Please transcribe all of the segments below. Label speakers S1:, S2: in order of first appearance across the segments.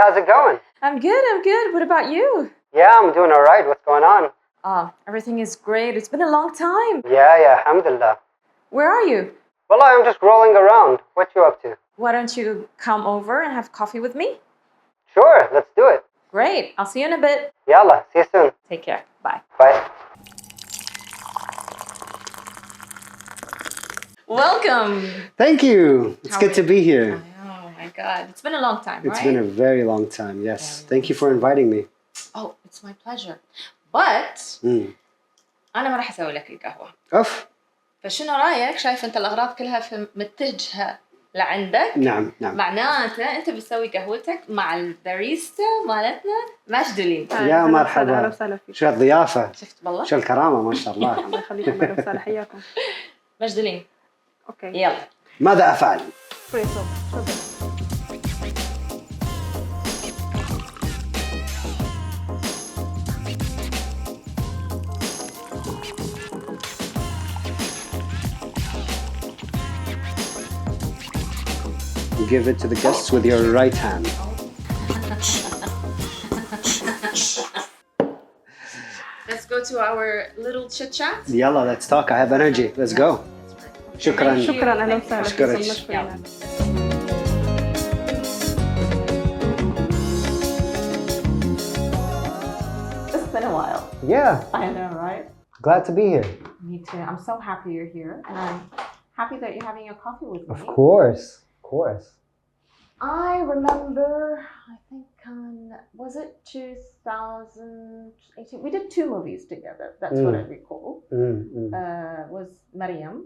S1: how's it going?
S2: I'm good. What about you?
S1: Yeah, I'm doing all right. What's going on?
S2: Everything is great. It's been a long time.
S1: Yeah, alhamdulillah.
S2: Where are you?
S1: Well, I'm just rolling around. What you up to?
S2: Why don't you come over and have coffee with me?
S1: Sure, let's do it.
S2: Great. I'll see you in a bit.
S1: Yalla, see you soon.
S2: Take care. Bye.
S1: Bye.
S2: Welcome.
S3: Thank you. It's
S2: How
S3: good
S2: are
S3: to
S2: you?
S3: be here.
S2: Oh my God. It's been a long time,
S3: It's
S2: right?
S3: been a very long time, yes.
S2: Very
S3: Thank you for inviting me.
S2: Oh, it's my pleasure. But
S3: Mm.
S2: أنا ما راح أسوي لك القهوة.
S3: أوف.
S2: فشنو رأيك؟ شايف أنت الأغراض كلها متجهة لعندك.
S3: نعم.
S2: معناته أنت بتسوي قهوتك مع الباريستا مالتنا مجدولين.
S3: يا مرحبا.
S4: أهلا وسهلا فيك.
S3: شو الضيافة،
S2: شفت بالله؟
S3: شو الكرامة، ما شاء الله.
S4: الله يخليكم، أهلا وسهلا، حياكم.
S2: مجدولين.
S4: اوكي
S2: يلا.
S3: ماذا أفعل؟
S4: فريسو تفضل.
S3: Give it to the guests with your right hand.
S2: Let's go to our little chit chat.
S3: Yalla, let's talk. I have energy. Let's go. شكرا.
S2: Thank you.
S4: شكرا، اهلا وسهلا.
S3: أشكرك.
S4: مشكورين.
S2: It's been a while.
S3: Yeah,
S2: I know, right?
S3: glad to be here.
S2: Me too. I'm so happy you're here, and I'm happy that you're having your coffee with me.
S3: Of course.
S2: I remember, I think, was it 2018? We did 2 movies together. That's what I recall. Was
S3: Mariam,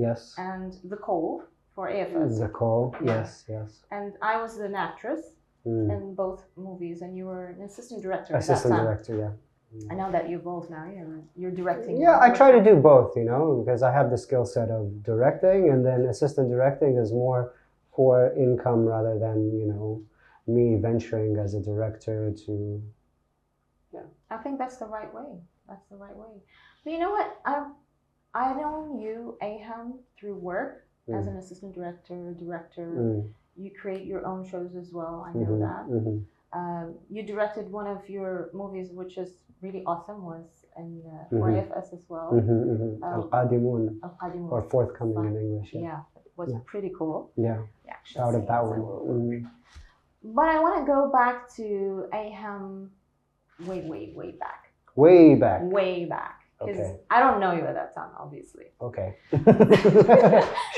S3: yes.
S2: and The Cold for AFS.
S3: The call,
S2: Yeah.
S3: yes.
S2: And I was an actress in both movies, and you were an assistant director
S3: Assistant
S2: at that time.
S3: director, yeah.
S2: I know that you evolved now. You're directing.
S3: Yeah,
S2: now.
S3: I try to do both, because I have the skill set of directing, and then assistant directing is more for income rather than, me venturing as a director to.
S2: I think that's the right way. But you know what? I know you, Aiham, through work as an assistant director. You create your own shows as well. I know that. You directed one of your movies, which is really awesome, was in for AFS as well.
S3: Al-Qadimun,
S2: Al-Qadimun.
S3: or forthcoming in English.
S2: Yeah, it was pretty cool.
S3: Yeah,
S2: Actually,
S3: proud of that one.
S2: But I want to go back to Aiham way back.
S3: Way back.
S2: Because
S3: Okay.
S2: I don't know you at that time, obviously.
S3: Okay.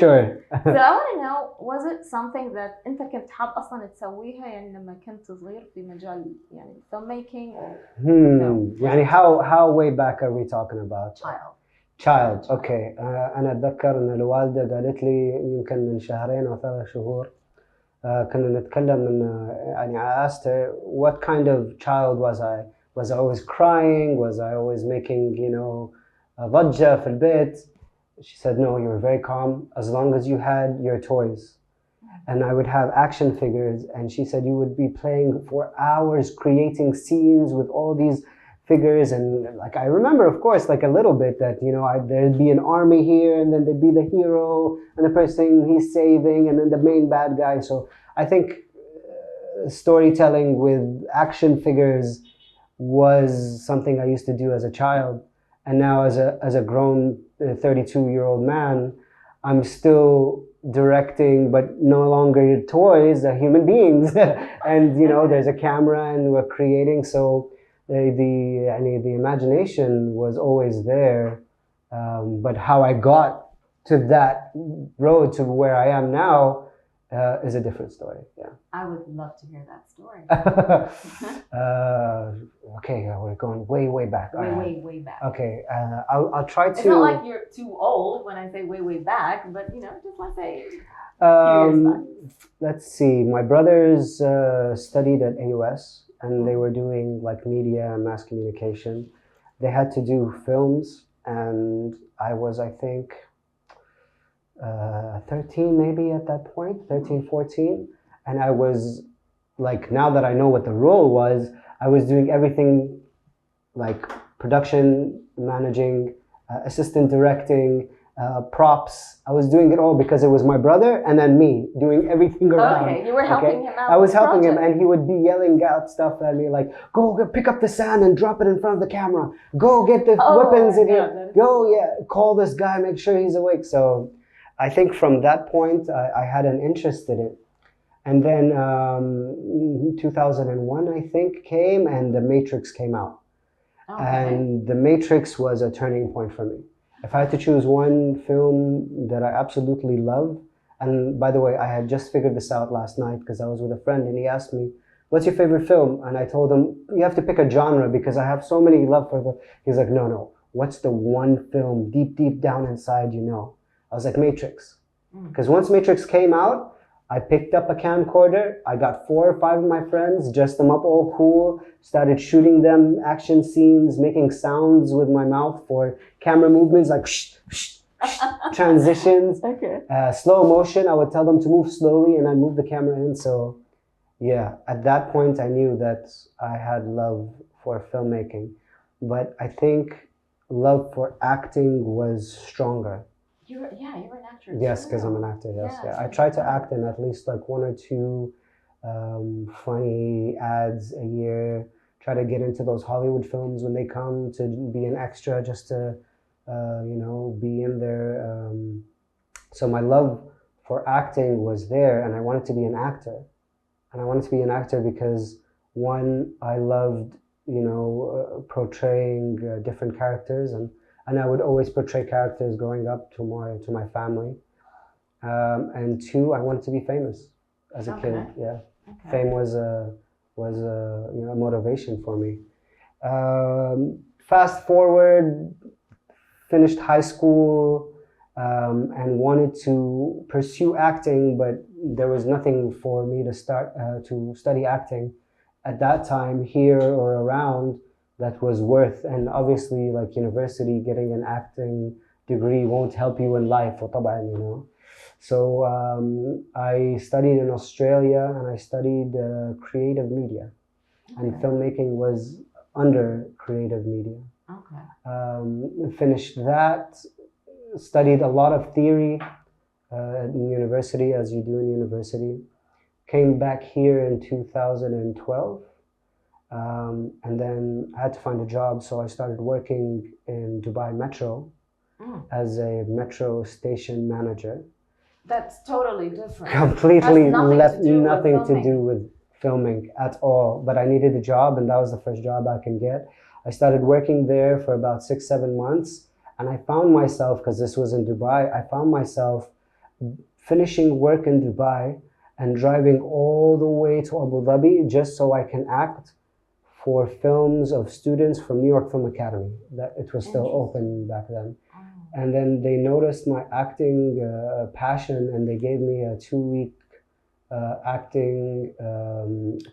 S3: Sure.
S2: So I want to know, was it something that أنت كنت حاب أصلاً تسويها يعني لما كنت صغير في مجال يعني filmmaking or
S3: يعني how way back are we talking about?
S2: child?
S3: Okay. أنا أتذكر إن الوالدة قالت لي يمكن من 2 أو 3 شهور كنا نتكلم إن يعني I asked her what kind of child was I? Was I always crying? Was I always making, ضجة في البيت? She said, no, you were very calm as long as you had your toys. And I would have action figures. And she said you would be playing for hours, creating scenes with all these figures. And I remember, of course, a little bit that, there'd be an army here and then there'd be the hero and the person he's saving and then the main bad guy. So I think storytelling with action figures was something I used to do as a child, and now as a grown 32-year-old man, I'm still directing, but no longer toys, human beings, and there's a camera and we're creating. So the imagination was always there, but how I got to that road to where I am now is a different story. Yeah.
S2: I would love to hear that story.
S3: Okay, we're going way back.
S2: Way back.
S3: Okay, I'll try to.
S2: It's not like you're too old when I say way back, but just let's say.
S3: Let's see. My brothers studied at AUS, and they were doing media and mass communication. They had to do films, and I was, I think, 13 maybe at that point, 13, 14. And I was now that I know what the role was, I was doing everything production, managing, assistant directing, props. I was doing it all because it was my brother and then me doing everything around.
S2: Okay, you were helping him out.
S3: I was
S2: with the
S3: helping him,
S2: project.
S3: and he would be yelling out stuff at me like, "Go pick up the sand and drop it in front of the camera. Go get the weapons in here.
S2: that is
S3: Go,
S2: cool.
S3: call this guy, make sure he's awake." So I think from that point, I had an interest in it. And then 2001, I think, came, and The Matrix came out.
S2: Okay.
S3: And The Matrix was a turning point for me. If I had to choose one film that I absolutely love, and by the way, I had just figured this out last night because I was with a friend and he asked me, "What's your favorite film?" And I told him, "You have to pick a genre because I have so many love for the..." He's like, no. What's the one film deep down inside you know? I was like, Matrix. Because once Matrix came out, I picked up a camcorder. I got 4 or 5 of my friends, dressed them up all cool, started shooting them action scenes, making sounds with my mouth for camera movements like transitions.
S2: Okay.
S3: Slow motion, I would tell them to move slowly and I'd move the camera in. So yeah, at that point I knew that I had love for filmmaking. But I think love for acting was stronger.
S2: You're an actor.
S3: Yes,
S2: too.
S3: because I'm an actor, yes.
S2: Yeah,
S3: I
S2: so
S3: try to
S2: fun.
S3: act in at least like 1 or 2 funny ads a year. Try to get into those Hollywood films when they come to be an extra just to, be in there. So my love for acting was there and I wanted to be an actor. And I wanted to be an actor because, one, I loved, portraying different characters and I would always portray characters growing up to my family. And 2, I wanted to be famous as a kid. Yeah,
S2: Okay.
S3: fame was a motivation for me. Fast forward, finished high school and wanted to pursue acting, but there was nothing for me to start to study acting at that time here or around that was worth. And obviously, like university, getting an acting degree won't help you in life, طبعاً. So I studied in Australia and I studied creative media, and filmmaking was under creative media.
S2: Okay.
S3: Finished that, studied a lot of theory in university, as you do in university. Came back here in 2012. And then I had to find a job, so I started working in Dubai Metro as a metro station manager.
S2: That's totally different.
S3: Completely
S2: Has
S3: nothing to do with filming at all. But I needed a job, and that was the first job I can get. I started working there for about 6-7 months, and I found myself, because this was in Dubai, I found myself finishing work in Dubai and driving all the way to Abu Dhabi just so I can act for films of students from New York Film Academy. That it was still open back then. And then they noticed my acting passion, and they gave me a 2-week acting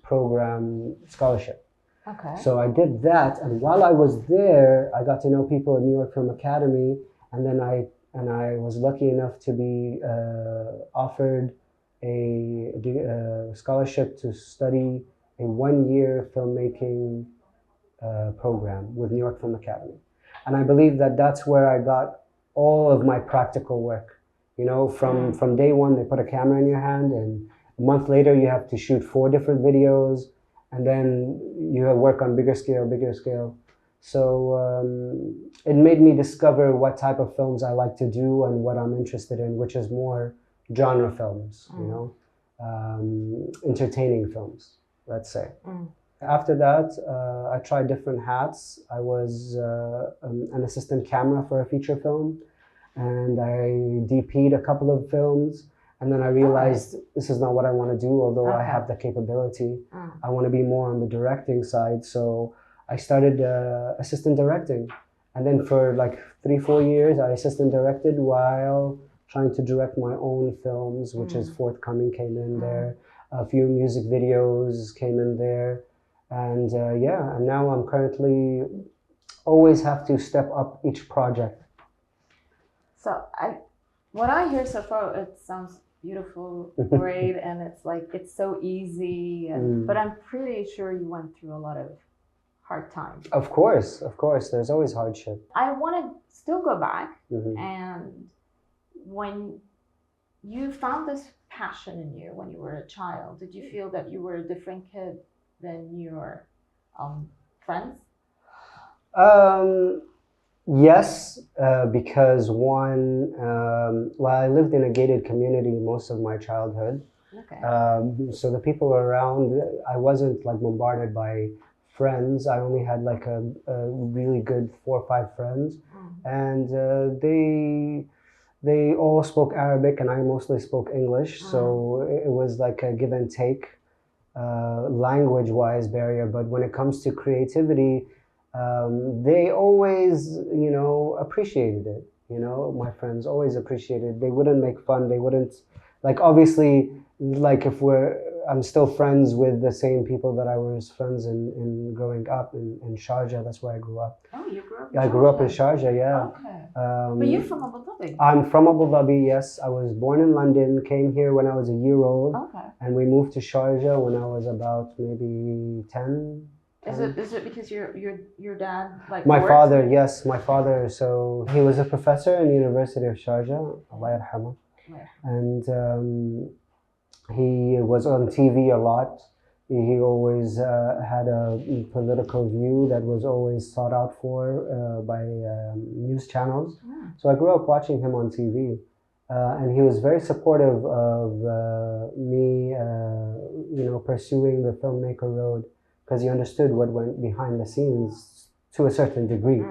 S3: program scholarship.
S2: Okay.
S3: So I did that, and while I was there, I got to know people at New York Film Academy, and then I was lucky enough to be offered a scholarship to study a 1-year filmmaking program with New York Film Academy. And I believe that that's where I got all of my practical work. From day one, they put a camera in your hand, and a month later, you have to shoot 4 different videos, and then you work on bigger scale. So it made me discover what type of films I like to do and what I'm interested in, which is more genre films, entertaining films, let's say. After that, I tried different hats. I was an assistant camera for a feature film, and I DP'd a couple of films, and then I realized this is not what I want to do, although I have the capability. I want to be more on the directing side, so I started assistant directing. And then for like 3-4 years, I assistant directed while trying to direct my own films, which is forthcoming, came in there. A few music videos came in there. And and now I'm currently always have to step up each project.
S2: So what I hear so far, it sounds beautiful, great, and it's like it's so easy. But I'm pretty sure you went through a lot of hard times.
S3: Of course, there's always hardship.
S2: I want to still go back,
S3: Mhm.
S2: and when you found this passion in you when you were a child, did you feel that you were a different kid than your friends?
S3: Yes, because one, well, I lived in a gated community most of my childhood.
S2: Okay.
S3: So the people around, I wasn't like bombarded by friends. I only had like a really good 4 or 5 friends, and they all spoke Arabic, and I mostly spoke English. So it was like a give and take, language-wise barrier. But when it comes to creativity, they always, appreciated it. My friends always appreciated it. They wouldn't make fun. They wouldn't, like, obviously, like if I'm still friends with the same people that I was friends in growing up in Sharjah. That's where I grew up.
S2: Oh, you grew up in
S3: I grew up in Sharjah, yeah.
S2: Okay. But you're from Abu Dhabi.
S3: I'm from Abu Dhabi, yes. I was born in London, came here when I was a year old.
S2: Okay.
S3: And we moved to Sharjah when I was about maybe 10.
S2: Is it because your dad like
S3: My
S2: works?
S3: father, yes, my father. So he was a professor in the University of Sharjah, Allah yarhamah. And he was on TV a lot. He always had a political view that was always sought out for by news channels. So I grew up watching him on TV. And he was very supportive of me, pursuing the filmmaker road, because he understood what went behind the scenes to a certain degree.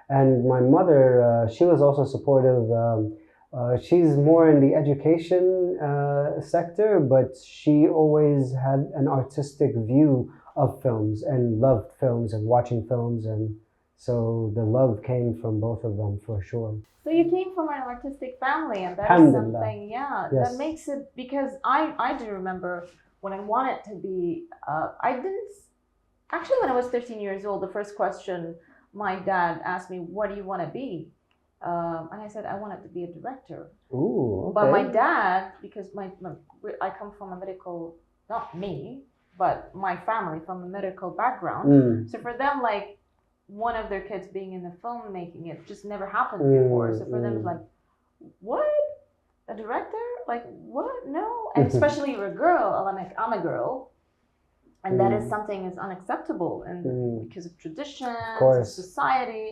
S3: And my mother, she was also supportive. She's more in the education sector, but she always had an artistic view of films and loved films and watching films. And so the love came from both of them for sure.
S2: So you came from an artistic family, and that is something,
S3: Yes.
S2: that makes it, because I do remember when I wanted to be, actually when I was 13 years old, the first question my dad asked me, what do you want to be? And I said, I wanted to be a director.
S3: Ooh, okay.
S2: But my dad, because I come from a medical, not me, but my family from a medical background. So for them, like, one of their kids being in the filmmaking, it just never happened before. So for them, it's like, what? A director? Like, what? No. And especially you're a girl. I'm a girl. And that is something is unacceptable. And because of tradition, society.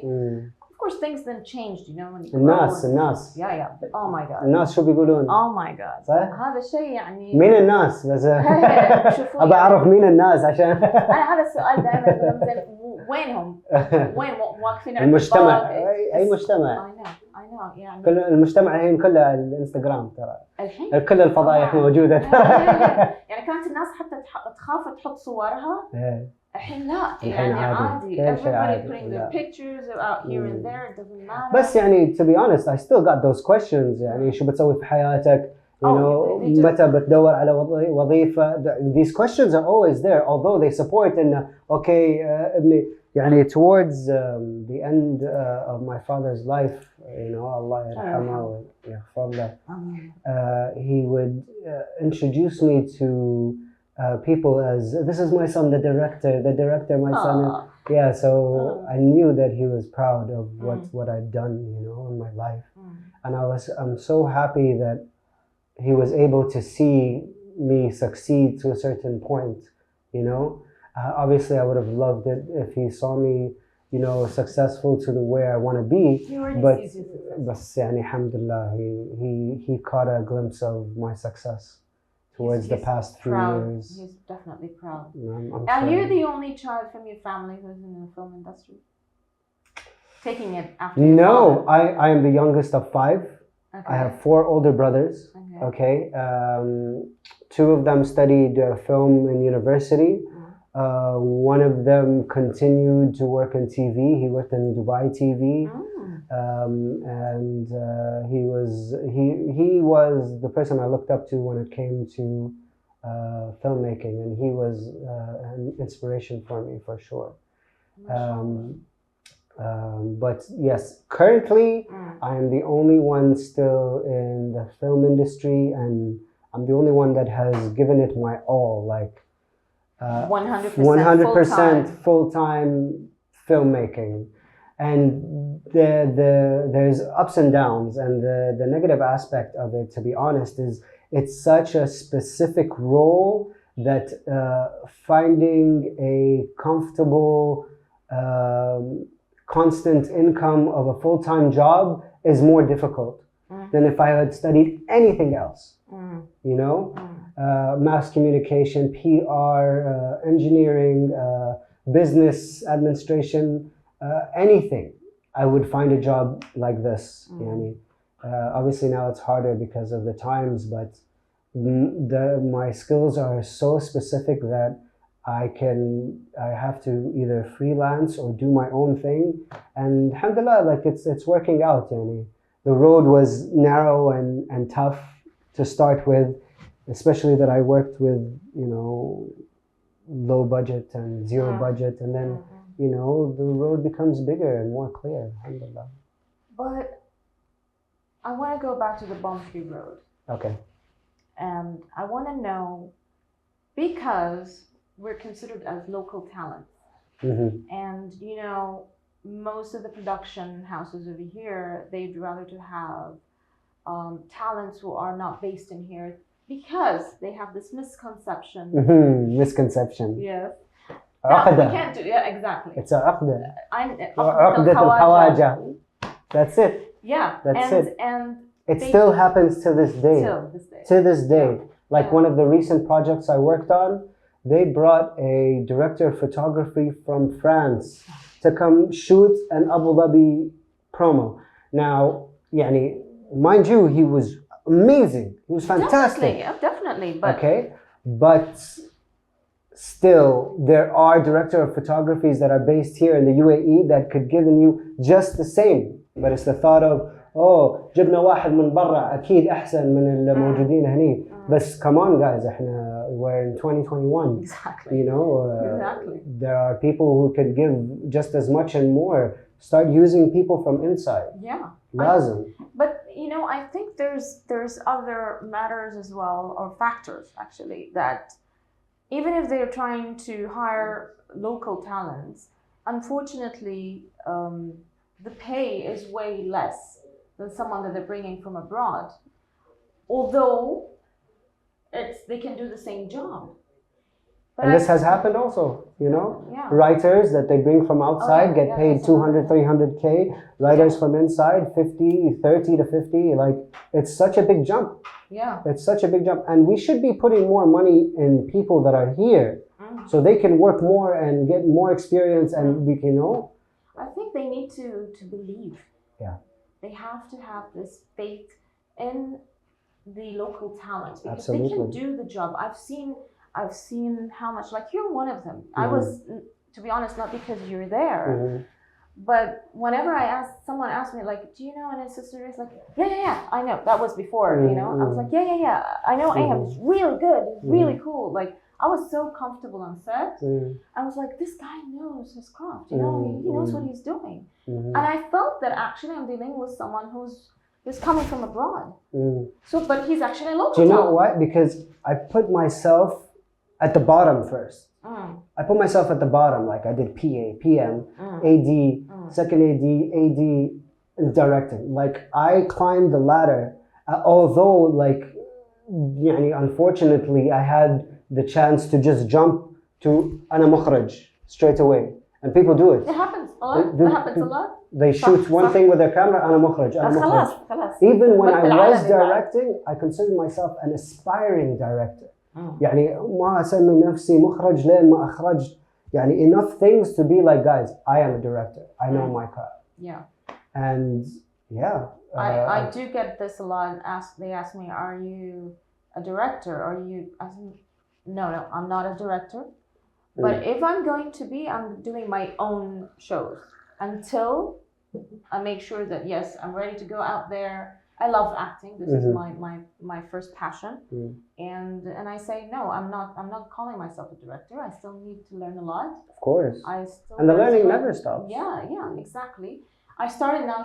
S2: Of course, things then changed, when you
S3: الناس
S2: Yeah. Oh my God.
S3: الناس شو بيقولون؟
S2: Oh my God.
S3: صح؟
S2: هذا الشيء يعني
S3: مين الناس؟ بس
S2: شوفوا
S3: أبى أعرف مين الناس عشان
S2: أنا هذا السؤال دائما وينهم؟ وين واقفين عند
S3: المجتمع؟
S2: الباب؟
S3: أي مجتمع؟
S2: I know يعني
S3: كل المجتمع الحين كله الانستغرام ترى.
S2: الحين؟
S3: كل الفضايح موجودة.
S2: يعني كانت الناس حتى تخاف تحط صورها. الحين لا
S3: الحين
S2: يعني عادي. Everybody putting their
S3: لا.
S2: pictures out here and there, it doesn't matter.
S3: بس يعني to be honest, I still got those questions. يعني شو بتسوي في حياتك؟ متى بتدور على وظيفة؟ These questions are always there, although they support إنه okay ابني يعني towards the end of my father's life, Allah yarhamah ويغفر له, he would introduce me to people as, this is my son, the director, my son. Yeah, so I knew that he was proud of what I'd done, in my life. And I'm so happy that he was able to see me succeed to a certain point, Obviously, I would have loved it if he saw me, successful to the where I want to be. But يعني, alhamdulillah, he caught a glimpse of my success towards the past few years.
S2: He's definitely proud.
S3: And
S2: you're the only child from your family who's in the film industry? Taking it after
S3: No, I am the youngest of 5.
S2: Okay.
S3: I have 4 older brothers. Okay. 2 of them studied film in university. One of them continued to work in TV. He worked in Dubai TV, and he was the person I looked up to when it came to filmmaking, and he was an inspiration for me for sure. But yes, currently I am the only one still in the film industry, and I'm the only one that has given it my all. Like,
S2: 100%
S3: full-time filmmaking. And there's ups and downs, and the negative aspect of it, to be honest, is it's such a specific role that finding a comfortable constant income of a full-time job is more difficult than if I had studied anything else. You know, mass communication, PR, engineering, business administration, anything. I would find a job like this. Obviously now it's harder because of the times, but my skills are so specific that I have to either freelance or do my own thing, and alhamdulillah, like it's working out. The road was narrow and tough to start with, especially that I worked with low budget and zero budget, and then the road becomes bigger and more clear, alhamdulillah.
S2: But I want to go back to the Bomb Street Road.
S3: Okay.
S2: And I want to know, because we're considered as local talents. And most of the production houses over here, they'd rather to have talents who are not based in here, because they have this misconception.
S3: Misconception.
S2: Yes.
S3: عقدة.
S2: We can't do, yeah, exactly.
S3: It's a عقدة.
S2: عقدة
S3: الخواجة. That's it.
S2: Yeah.
S3: That's it.
S2: And
S3: it still happens to this day. To this day. Like one of the recent projects I worked on, they brought a director of photography from France to come shoot an Abu Dhabi promo. Now, mind you, he was amazing. He was fantastic.
S2: Definitely. But
S3: okay, but still, there are director of photographies that are based here in the UAE that could give you just the same. But it's the thought of, جبنا واحد من برا أكيد أحسن من الموجودين هني. بس come on guys, we're in 2021.
S2: Exactly.
S3: Exactly. There are people who could give just as much and more. Start using people from inside.
S2: Yeah.
S3: Lazim.
S2: But I think there's other matters as well, or factors actually, that even if they're trying to hire local talents, unfortunately, the pay is way less than someone that they're bringing from abroad. Although they can do the same job. But
S3: and this has happened also,
S2: Yeah.
S3: Writers that they bring from outside get paid 200, 300K. Writers from inside, 50, 30 to 50. Like, it's such a big jump.
S2: Yeah.
S3: It's such a big jump. And we should be putting more money in people that are here so they can work more and get more experience, and we can
S2: I think they need to believe.
S3: Yeah.
S2: They have to have this faith in the local talents, because
S3: Absolutely.
S2: they can do the job. I've seen how much, like you're one of them. I was, to be honest, not because you're there, but whenever someone asked me, like, do you know any sisters? Like, yeah, I know. That was before, I was like, yeah, I know Aiham. He's really good. He's really cool. Like, I was so comfortable on set. I was like, this guy knows his craft. He knows what he's doing. And I felt that actually I'm dealing with someone who's coming from abroad. But he's actually local.
S3: Do you know why? Because I put myself at the bottom first. I put myself at the bottom. Like, I did PA, PM, AD, second AD, directing. Like, I climbed the ladder. Although, like, unfortunately, I had the chance to just jump to أنا مخرج straight away. And people do it.
S2: It happens a lot. It happens a lot.
S3: They shoot one thing with their camera, أنا مخرج. Even when I was directing, I considered myself an aspiring director. ما أسمي نفسي مخرج لين ما أخرجت. Enough things to be like, guys, I am a director. I know my craft.
S2: Yeah.
S3: And yeah.
S2: I do get this a lot. They ask me, are you a director? No, I'm not a director. But if I'm going to be, I'm doing my own shows until I make sure that, yes, I'm ready to go out there. I love acting. This is my first passion. And I say, no, I'm not calling myself a director. I still need to learn a lot.
S3: Of course. And the learning never stops.
S2: Yeah, exactly. I started now,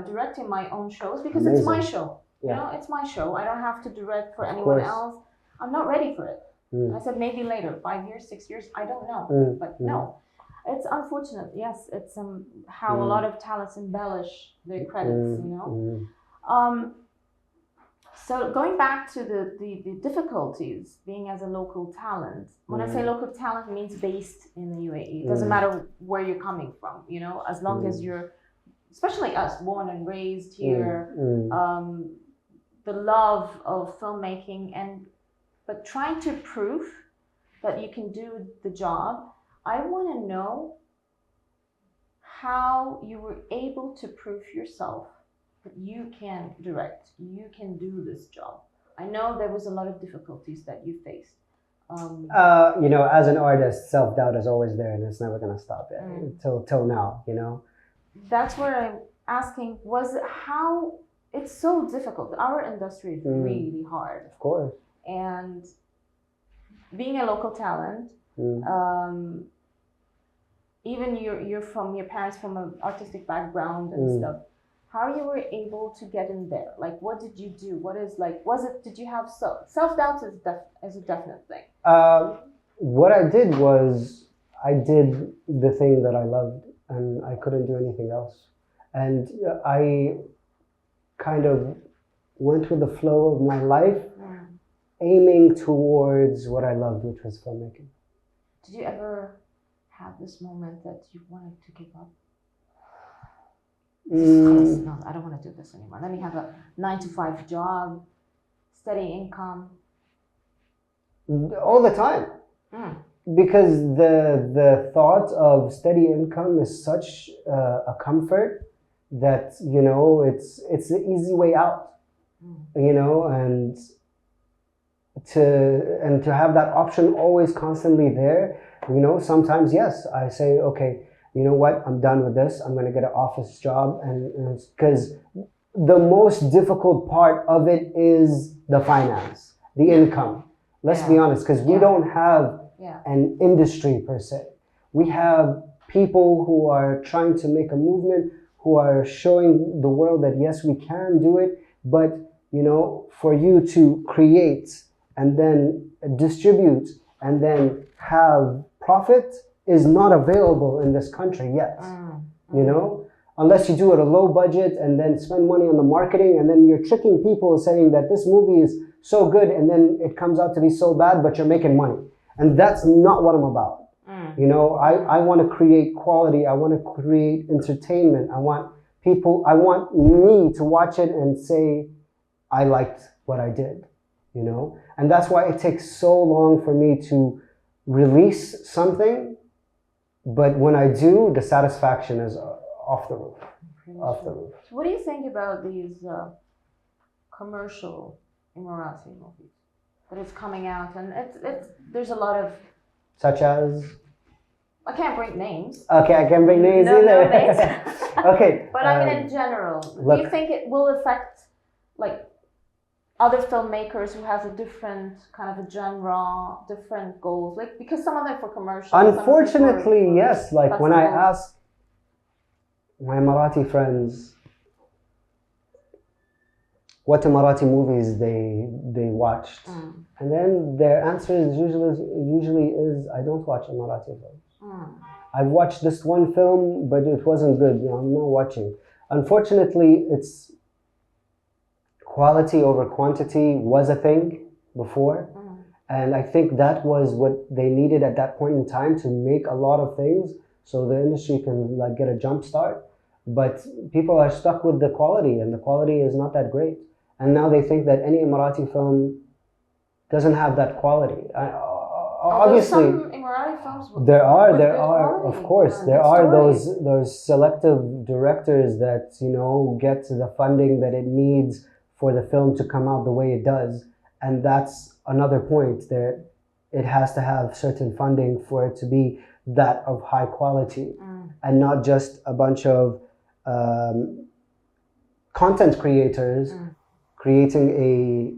S2: directing my own shows because it's my show.
S3: Yeah.
S2: It's my show. I don't have to direct for anyone else. I'm not ready for it. I said maybe later, 5 years, 6 years, I don't know, but no. It's unfortunate, yes. It's how a lot of talents embellish their credits, you know. So going back to the difficulties being as a local talent. When I say local talent, it means based in the UAE. It doesn't matter where you're coming from, you know, as long as you're, especially us, born and raised here, the love of filmmaking but trying to prove that you can do the job. I want to know how you were able to prove yourself that you can direct, you can do this job. I know there was a lot of difficulties that you faced.
S3: You know, as an artist, self-doubt is always there, and it's never going to stop till now, you know.
S2: That's where I'm asking, how it's so difficult. Our industry is really hard.
S3: Of course.
S2: And being a local talent, even your parents from an artistic background and stuff, how you were able to get in there? Like, what did you do? Did you have self-doubt is a definite thing?
S3: What I did was, I did the thing that I loved, and I couldn't do anything else. And I kind of went with the flow of my life, aiming towards what I loved, which was filmmaking.
S2: Did you ever have this moment that you wanted to give up? No, I don't want to do this anymore. Let me have a 9-to-5 job, steady income.
S3: All the time. Because the thought of steady income is such a comfort that, you know, it's the easy way out, you know, and to have that option always constantly there, you know. Sometimes, yes, I say, okay, you know what, I'm done with this, I'm going to get an office job, and because the most difficult part of it is the finance, the income. Let's be honest, because we don't have an industry per se. We have people who are trying to make a movement, who are showing the world that yes, we can do it, but you know, for you to create and then distribute and then have profit is not available in this country yet. You know, unless you do it a low budget and then spend money on the marketing, and then you're tricking people saying that this movie is so good, and then it comes out to be so bad, but you're making money. And that's not what I'm about. You know, I want to create quality. I want to create entertainment. I want me to watch it and say, I liked what I did, you know? And that's why it takes so long for me to release something. But when I do, the satisfaction is off the roof. Off the roof.
S2: So what do you think about these commercial Emirati movies that is coming out? And there's a lot of...
S3: Such as?
S2: I can't bring names.
S3: Okay, I can't bring names either.
S2: No names.
S3: Okay.
S2: But I mean, in general, do you think it will affect, like, other filmmakers who has a different kind of a genre, different goals? Like, because some of them for commercials.
S3: Unfortunately,
S2: for
S3: yes. Like
S2: festivals.
S3: when I ask my Emirati friends what Emirati movies they watched, and then their answer is usually is, I don't watch Emirati films. I've watched this one film, but it wasn't good. You know, I'm not watching. Unfortunately, it's quality over quantity was a thing before, and I think that was what they needed at that point in time to make a lot of things so the industry can like get a jump start. But people are stuck with the quality, and the quality is not that great. And now they think that any Emirati film doesn't have that quality. Obviously,
S2: some Emirati films
S3: there are,
S2: quality.
S3: of course, there are those selective directors that, you know, get the funding that it needs for the film to come out the way it does. And that's another point, that it has to have certain funding for it to be that of high quality, and not just a bunch of content creators creating a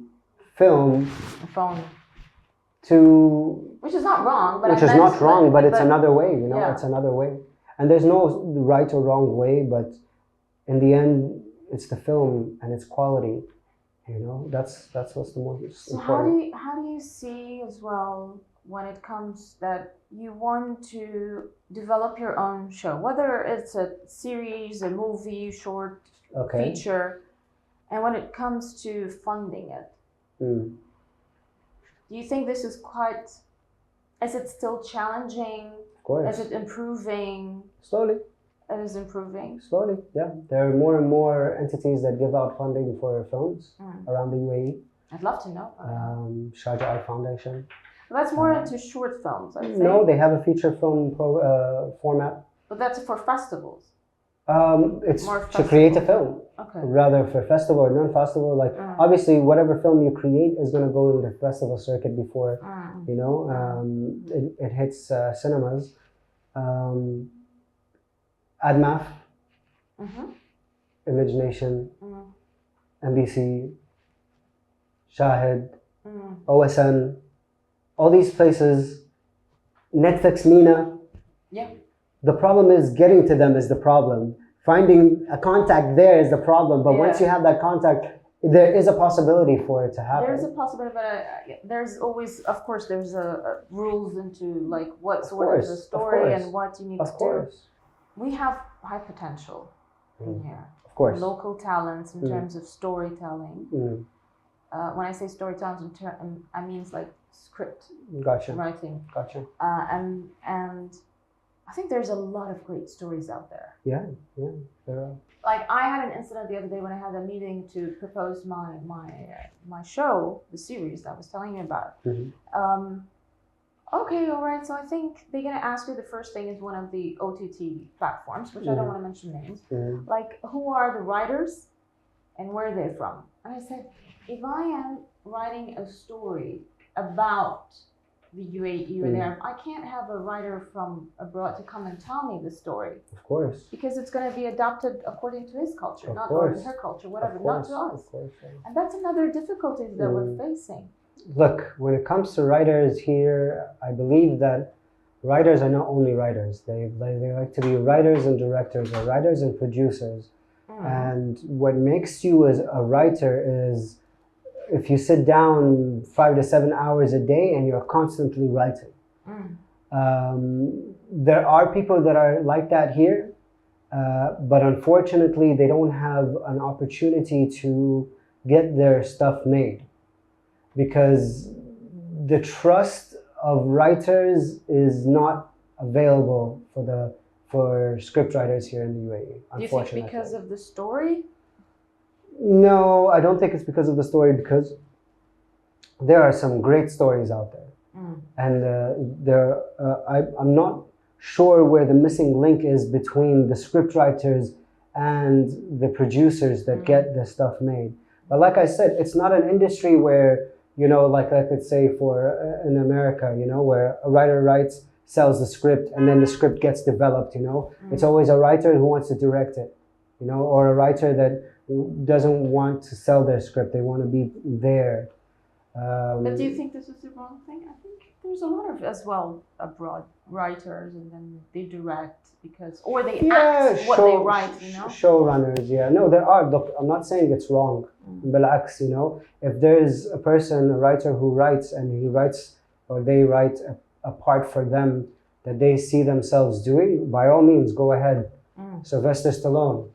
S3: film
S2: which is not wrong, but
S3: it's another way, you know. It's another way, and there's no right or wrong way, but in the end it's the film and its quality, You know, that's what's the most
S2: So
S3: important.
S2: how do you see as well when it comes that you want to develop your own show, whether it's a series, a movie, short,
S3: Okay.
S2: feature, and when it comes to funding it,
S3: Mm.
S2: do you think this is quite? Is it still challenging?
S3: Of course.
S2: Is it improving?
S3: Slowly.
S2: It is improving.
S3: Slowly, yeah. There are more and more entities that give out funding for films around the UAE.
S2: I'd love to know.
S3: Sharjah Art Foundation.
S2: That's more into short films, I'd say.
S3: No, they have a feature film format.
S2: But that's for festivals.
S3: It's
S2: More
S3: to create a film.
S2: Okay.
S3: Rather for festival or non-festival. Like obviously, whatever film you create is going to go in the festival circuit before, you know, it hits cinemas. AdMaf, Imagination, NBC, Shahid, OSN, all these places, Netflix, Mina.
S2: Yeah.
S3: The problem is getting to them is the problem. Finding a contact there is the problem. But once you have that contact, there is a possibility for it to happen.
S2: There's a possibility, but there's always, of course, there's rules into like what sort of the story and what you need to do. We have high potential in here.
S3: Of course.
S2: Local talents in terms of storytelling. When I say storytelling, I mean it's like script writing.
S3: Gotcha.
S2: And I think there's a lot of great stories out there.
S3: Yeah, there are.
S2: Like I had an incident the other day when I had a meeting to propose my show, the series that I was telling you about. Okay, all right. So I think they're gonna ask you the first thing is one of the OTT platforms, which I don't want to mention names. Like who are the writers, and where are they from? And I said, if I am writing a story about the UAE or there, I can't have a writer from abroad to come and tell me the story.
S3: Of course.
S2: Because it's going to be adopted according to his culture, not according to her culture, whatever, not to us.
S3: Of course, yeah.
S2: And that's another difficulty that we're facing.
S3: Look, when it comes to writers here, I believe that writers are not only writers. They like to be writers and directors or writers and producers. And what makes you as a writer is if you sit down 5 to 7 hours a day and you're constantly writing. There are people that are like that here, but unfortunately they don't have an opportunity to get their stuff made because the trust of writers is not available for script writers here in the UAE, unfortunately.
S2: Do you think because of the story?
S3: No, I don't think it's because of the story, because there are some great stories out there. And I'm not sure where the missing link is between the script writers and the producers that get the stuff made. But like I said, it's not an industry where, you know, like I could say for in America, you know, where a writer writes, sells the script, and then the script gets developed, you know. It's always a writer who wants to direct it, you know, or a writer that doesn't want to sell their script. They want to be there.
S2: But do you think this is the wrong thing? I think there's a lot of, as well, abroad writers, and then they direct because, or they act what they write, you know?
S3: Showrunners, yeah. No, there are. Look, I'm not saying it's wrong. Bil'aks, you know, if there's a person, a writer who writes and he writes or they write a part for them that they see themselves doing, by all means, go ahead. Sylvester Stallone.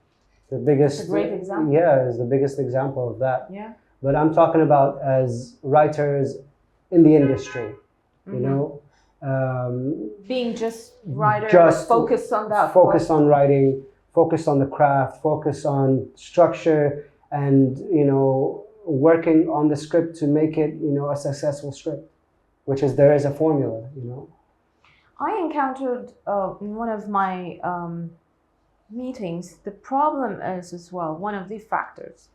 S3: The biggest,
S2: That's a great example.
S3: Yeah, is the biggest example of that.
S2: Yeah.
S3: But I'm talking about as writers in the industry, you know.
S2: Being just writers, focus on that.
S3: Focus on writing, focus on the craft, focus on structure, and, you know, working on the script to make it, you know, a successful script, which is there is a formula, you know.
S2: I encountered in one of my meetings, the problem is as well, one of the factors,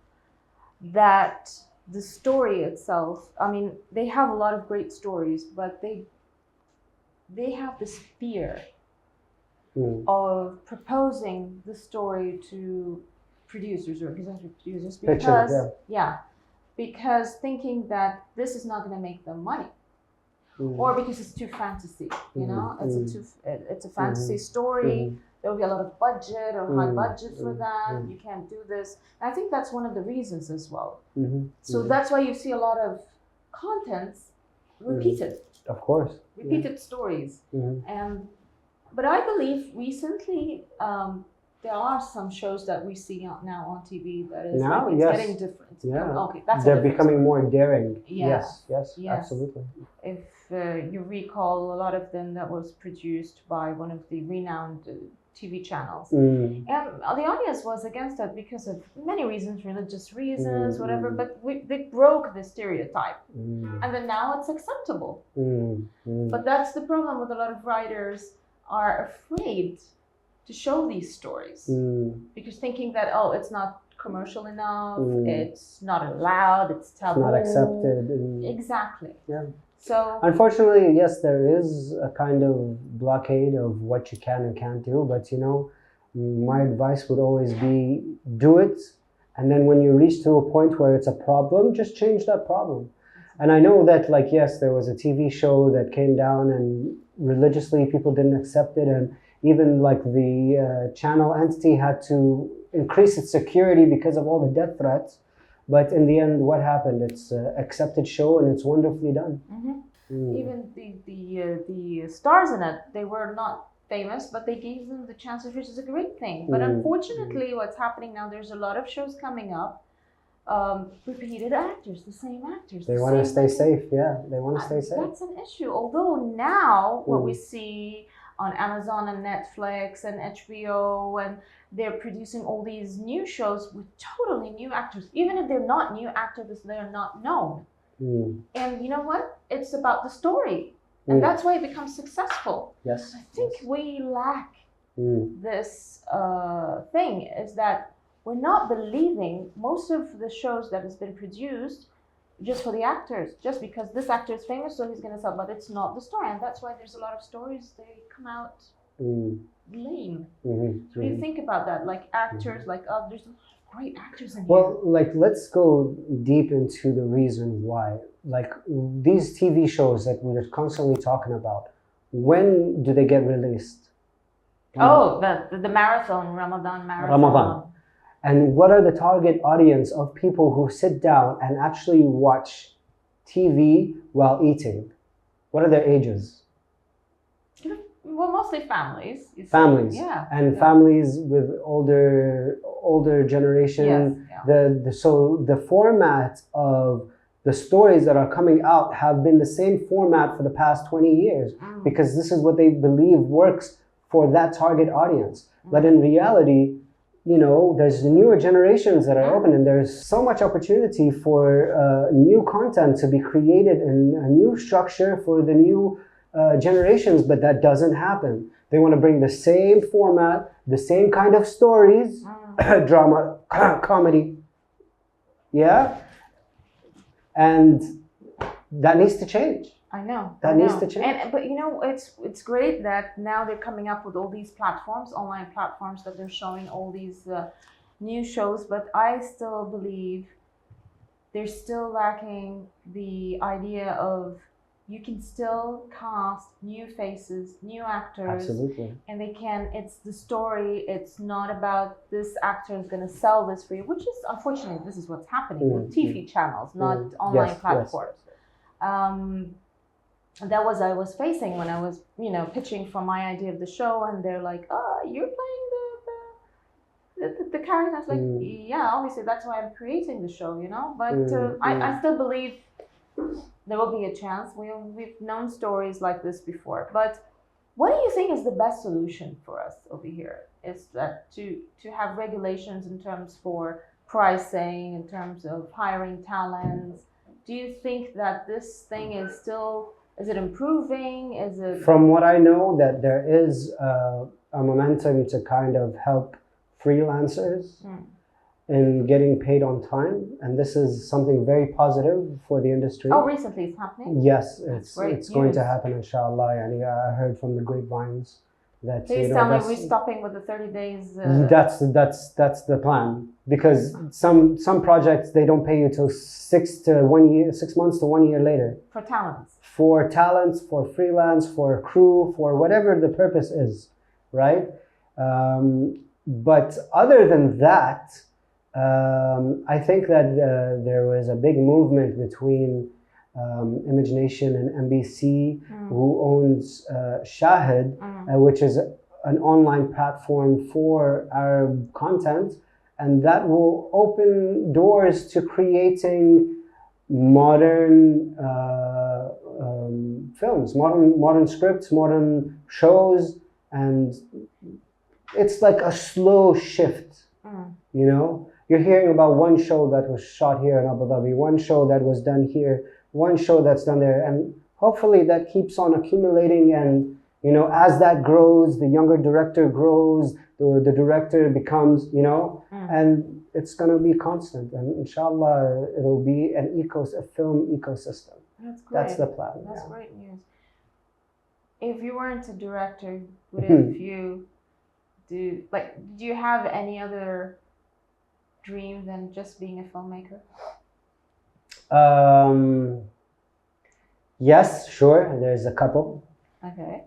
S2: that the story itself, I mean, they have a lot of great stories, but they have this fear of proposing the story to producers or executive producers because, because thinking that this is not going to make them money. Or because it's too fantasy, you know, it's a fantasy story. there will be a lot of budget or high
S3: Mm,
S2: budget for that.
S3: mm.
S2: You can't do this. And I think that's one of the reasons as well.
S3: Mhm,
S2: So
S3: mhm.
S2: that's why you see a lot of contents repeated,
S3: Of course.
S2: repeated stories.
S3: Mhm.
S2: But I believe recently there are some shows that we see now on TV that is
S3: Now,
S2: like, it's
S3: yes.
S2: getting different. It's
S3: Yeah.
S2: becoming- okay, that's a
S3: They're
S2: different
S3: becoming
S2: story.
S3: more daring.
S2: Yeah.
S3: Yes,
S2: Yes.
S3: absolutely.
S2: If you recall, a lot of them that was produced by one of the renowned TV channels.
S3: Mm,
S2: And the audience was against that because of many reasons, religious reasons, whatever, but they broke the stereotype.
S3: mm,
S2: And then now it's acceptable.
S3: mm.
S2: But that's the problem with a lot of writers are afraid to show these stories because thinking that, oh, it's not commercial enough, it's not allowed, it's taboo.
S3: Not accepted.
S2: Exactly.
S3: Yeah.
S2: So
S3: Unfortunately, yes, there is a kind of blockade of what you can and can't do. But my advice would always be do it, and then when you reach to a point where it's a problem, just change that problem. And I know that, like, yes, there was a TV show that came down, and religiously people didn't accept it, and even like the channel entity had to increase its security because of all the death threats. But in the end, what happened? It's an accepted show, and it's wonderfully done.
S2: even the stars in it, they were not famous, but they gave them the chance, which is a great thing. But unfortunately, what's happening now, there's a lot of shows coming up, repeated actors, the same actors.
S3: They want to stay safe. Yeah, they want to stay safe.
S2: That's an issue. Although now what we see on Amazon and Netflix and HBO, and they're producing all these new shows with totally new actors. Even if they're not new actors, they're not known. And you know what? It's about the story. And that's why it becomes successful.
S3: Yes.
S2: I think we lack this thing, is that we're not believing most of the shows that has been produced just for the actors, just because this actor is famous, so he's going to sell, but it's not the story. And that's why there's a lot of stories, they come out lame. So what do you think about that? Like actors, like there's great actors in here.
S3: Well, like, let's go deep into the reason why. Like, these TV shows that we're constantly talking about, when do they get released?
S2: Oh, the marathon, Ramadan marathon.
S3: Ramadan. And what are the target audience of people who sit down and actually watch TV while eating? What are their ages?
S2: Well, mostly families.
S3: Families.
S2: Yeah.
S3: And families with older generation.
S2: Yes,
S3: So the format of the stories that are coming out have been the same format for the past 20 years because this is what they believe works for that target audience. But in reality, there's the newer generations that are open, and there's so much opportunity for new content to be created in a new structure for the new generations, but that doesn't happen. They want to bring the same format, the same kind of stories, drama, comedy. Yeah? And that needs to change.
S2: I know.
S3: That needs to change.
S2: But it's great that now they're coming up with all these platforms, online platforms, that they're showing all these new shows. But I still believe they're still lacking the idea of you can still cast new faces, new actors.
S3: Absolutely.
S2: And it's the story. It's not about this actor is going to sell this for you, which is, unfortunately, this is what's happening with TV channels, not online platforms. That was I was facing when I was, pitching for my idea of the show, and they're like, "Oh, you're playing the character." I was like, "Yeah, obviously that's why I'm creating the show, But I still believe there will be a chance. We've known stories like this before. But what do you think is the best solution for us over here? Is that to have regulations in terms for pricing, in terms of hiring talents? Do you think that this thing is still? Is it improving? Is it?
S3: From what I know, that there is a momentum to kind of help freelancers in getting paid on time, and this is something very positive for the industry.
S2: Oh, recently it's happening?
S3: Yes, it's going to
S2: news.
S3: happen, inshallah. I heard from the grapevines that
S2: Please tell me we're stopping with the 30 days.
S3: That's the plan, because some projects they don't pay you till 6 months to 1 year later.
S2: For talents.
S3: For talents, for freelance, for crew, for whatever the purpose is, right? But other than that, I think that there was a big movement between Image Nation and NBC, who owns Shahid, which is an online platform for Arab content, and that will open doors to creating modern films, modern scripts, modern shows, and it's like a slow shift. You know, you're hearing about one show that was shot here in Abu Dhabi, one show that was done here, one show that's done there, and hopefully that keeps on accumulating. And you know, as that grows, the younger director grows, the director becomes, you know, and it's going to be constant. And inshallah, it'll be a film ecosystem.
S2: That's great.
S3: That's the plan.
S2: That's
S3: yeah.
S2: great news. If you weren't a director, did you have any other dream than just being a filmmaker?
S3: Yes, sure. There's a couple.
S2: Okay.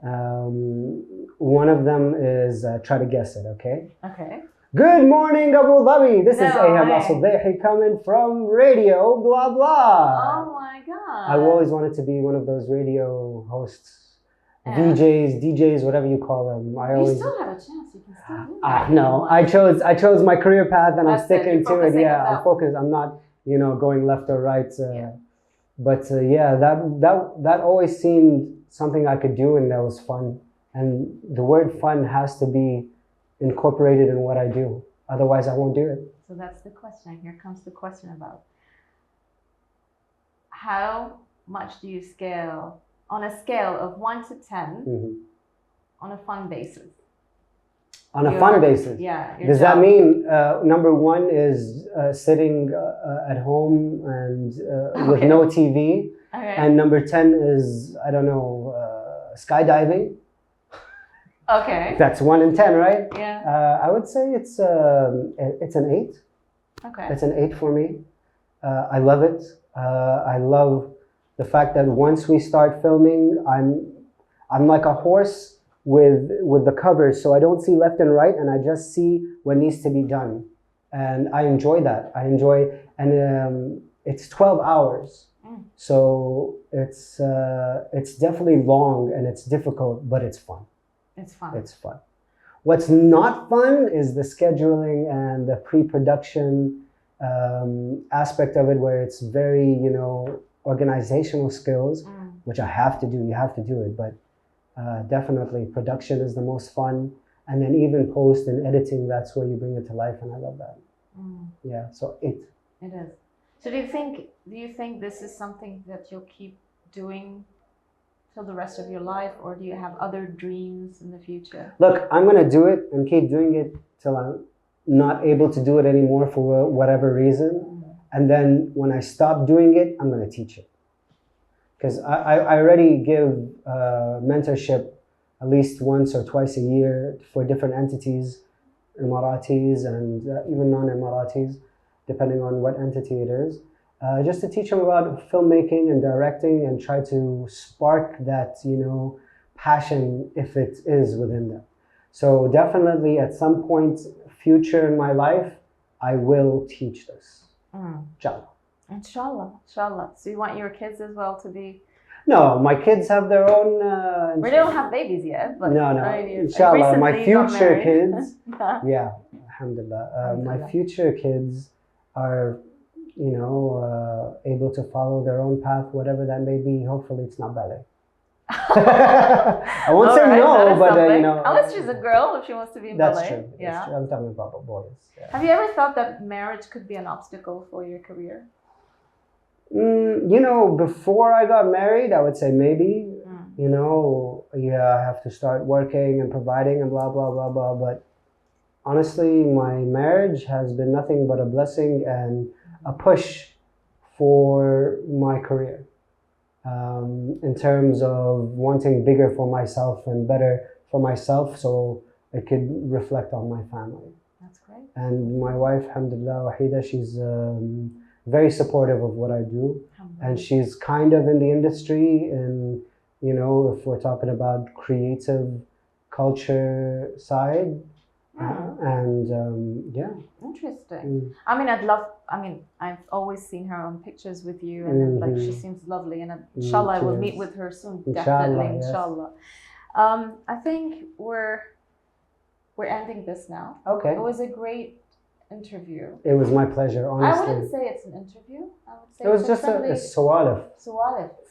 S3: One of them is try to guess it. Okay.
S2: Okay.
S3: Good morning, Abu Dhabi. This is Aiham
S2: way.
S3: AlSubaihi coming from radio, blah blah.
S2: Oh my God.
S3: I've always wanted to be one of those radio hosts, VJs, DJs, whatever you call them.
S2: You still have a chance. You can still do that.
S3: No, I chose my career path, and I'm sticking to it. Yeah, I'm
S2: on
S3: focused. I'm not, going left or right. But that always seemed something I could do, and that was fun. And the word fun has to be incorporated in what I do. Otherwise, I won't do it.
S2: So that's the question. Here comes the question about how much do you scale on a scale of 1 to 10 on a fun basis?
S3: On a fun basis?
S2: Yeah.
S3: Does that mean number 1 is sitting at home and with no TV?
S2: Okay.
S3: And number 10 is, I don't know, skydiving?
S2: Okay.
S3: That's 1 in 10, right?
S2: Yeah.
S3: I would say it's an 8.
S2: Okay.
S3: It's an 8 for me. I love it. I love the fact that once we start filming, I'm like a horse with the covers, so I don't see left and right, and I just see what needs to be done, and I enjoy that. And it's 12 hours, so it's definitely long and it's difficult, but it's fun.
S2: It's fun.
S3: It's fun. What's not fun is the scheduling and the pre-production aspect of it, where it's very, organizational skills, which I have to do. You have to do it, but definitely production is the most fun. And then even post and editing, that's where you bring it to life, and I love that. Yeah, so 8.
S2: It is. So do you think this is something that you'll keep doing till the rest of your life, or do you have other dreams in the future?
S3: Look, I'm going to do it and keep doing it till I'm not able to do it anymore for whatever reason. And then when I stop doing it, I'm going to teach it. Because I already give mentorship at least once or twice a year for different entities, Emiratis and even non-Emiratis, depending on what entity it is. Just to teach them about filmmaking and directing and try to spark that, passion if it is within them. So definitely at some point future in my life, I will teach this.
S2: Inshallah. Inshallah. So you want your kids as well to be...
S3: No, my kids have their own...
S2: We don't have babies yet. But
S3: no. Inshallah, my future kids... Yeah, alhamdulillah. My future kids are... able to follow their own path, whatever that may be. Hopefully it's not ballet. I won't say no, but
S2: unless she's a girl, if she wants to be in ballet.
S3: That's true.
S2: Yeah.
S3: I'm talking about boys. Yeah.
S2: Have you ever thought that marriage could be an obstacle for your career?
S3: Before I got married, I would say maybe. I have to start working and providing and blah blah blah blah. But honestly, my marriage has been nothing but a blessing and a push for my career, in terms of wanting bigger for myself and better for myself, so it could reflect on my family.
S2: That's great.
S3: And my wife, alhamdulillah, Wahida, she's very supportive of what I do, and she's kind of in the industry, and if we're talking about creative culture side, And yeah.
S2: Interesting. I mean, I've always seen her on pictures with you, and then, like, she seems lovely, and inshallah I will meet with her soon. Definitely,
S3: Yes.
S2: inshallah. I think we're ending this now.
S3: Okay.
S2: It was a great interview.
S3: It was my pleasure,
S2: I
S3: honestly.
S2: wouldn't say it's an interview. I would say
S3: It was
S2: it's
S3: just a
S2: Swalif.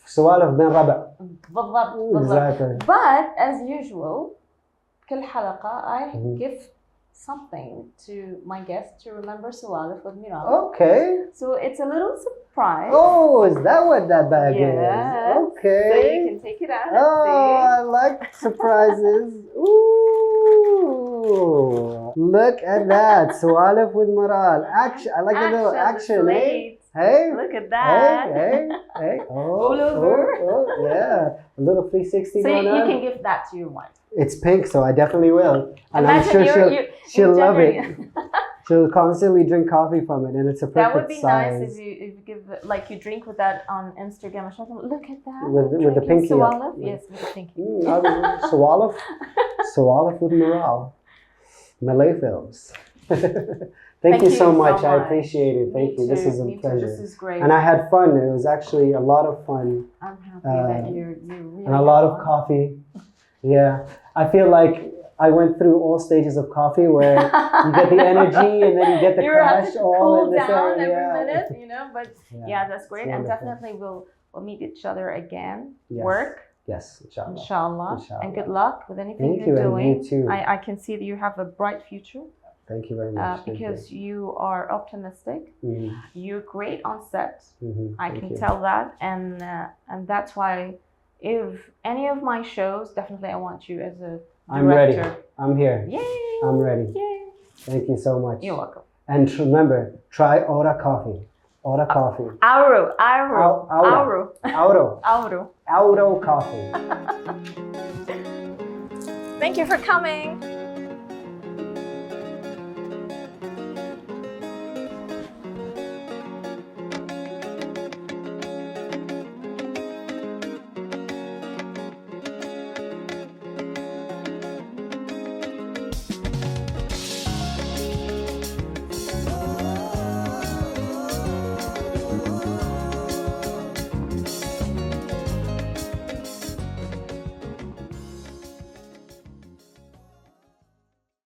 S3: سوالف بين ربع.
S2: بالضبط.
S3: Exactly.
S2: But as usual, كل حلقة I give something to my guests to remember Swalif with Meral.
S3: Okay.
S2: So it's a little surprise.
S3: Oh, is that what that bag
S2: Yes.
S3: is? Okay.
S2: So you can take it out and
S3: Oh, I like surprises. Ooh, look at that. Swalif with Meral. Action. I like the little action.
S2: the
S3: Eh?
S2: slate.
S3: Hey.
S2: Look at that.
S3: Hey. Oh,
S2: All over.
S3: Oh, yeah. A little 360
S2: So
S3: going
S2: you
S3: on.
S2: can give that to your wife.
S3: It's pink, so I definitely will. And I'm
S2: Imagine
S3: sure she'll love it.
S2: generating-
S3: She'll constantly drink coffee from it, and it's a perfect
S2: That would be
S3: size.
S2: nice if you give it, like you drink with that on Instagram or something. Look at that.
S3: With the
S2: Drinking
S3: pinky up.
S2: Swalif. Yes, with the pinky.
S3: Swalif with Meral. Mele Films. Thank you so much. I appreciate it. Thank you. This is a pleasure.
S2: This is great.
S3: And I had fun. It was actually a lot of fun.
S2: I'm happy that you really
S3: And a lot of coffee. Yeah. I feel like I went through all stages of coffee where you get the energy and then you get the
S2: you have
S3: crash
S2: to
S3: all
S2: cool
S3: in the
S2: down
S3: same.
S2: every
S3: Yeah.
S2: minute, But yeah, that's great.
S3: It's
S2: And
S3: wonderful.
S2: definitely we'll meet each other again.
S3: Yes.
S2: Work.
S3: Yes, inshallah.
S2: Inshallah. And good luck with anything
S3: Thank
S2: you're
S3: you, and
S2: doing.
S3: you too.
S2: I can see that you have a bright future.
S3: Thank you very much. Thank
S2: Because you are optimistic.
S3: you.
S2: You're great on set. I
S3: Thank
S2: can
S3: you.
S2: tell that, and that's why if any of my shows, definitely I want you as a director.
S3: I'm ready. I'm here.
S2: Yay!
S3: I'm ready.
S2: Yay!
S3: Thank you so much.
S2: You're welcome.
S3: And remember, try Aura coffee. Aura coffee.
S2: Auro
S3: Auro coffee.
S2: Thank you for coming.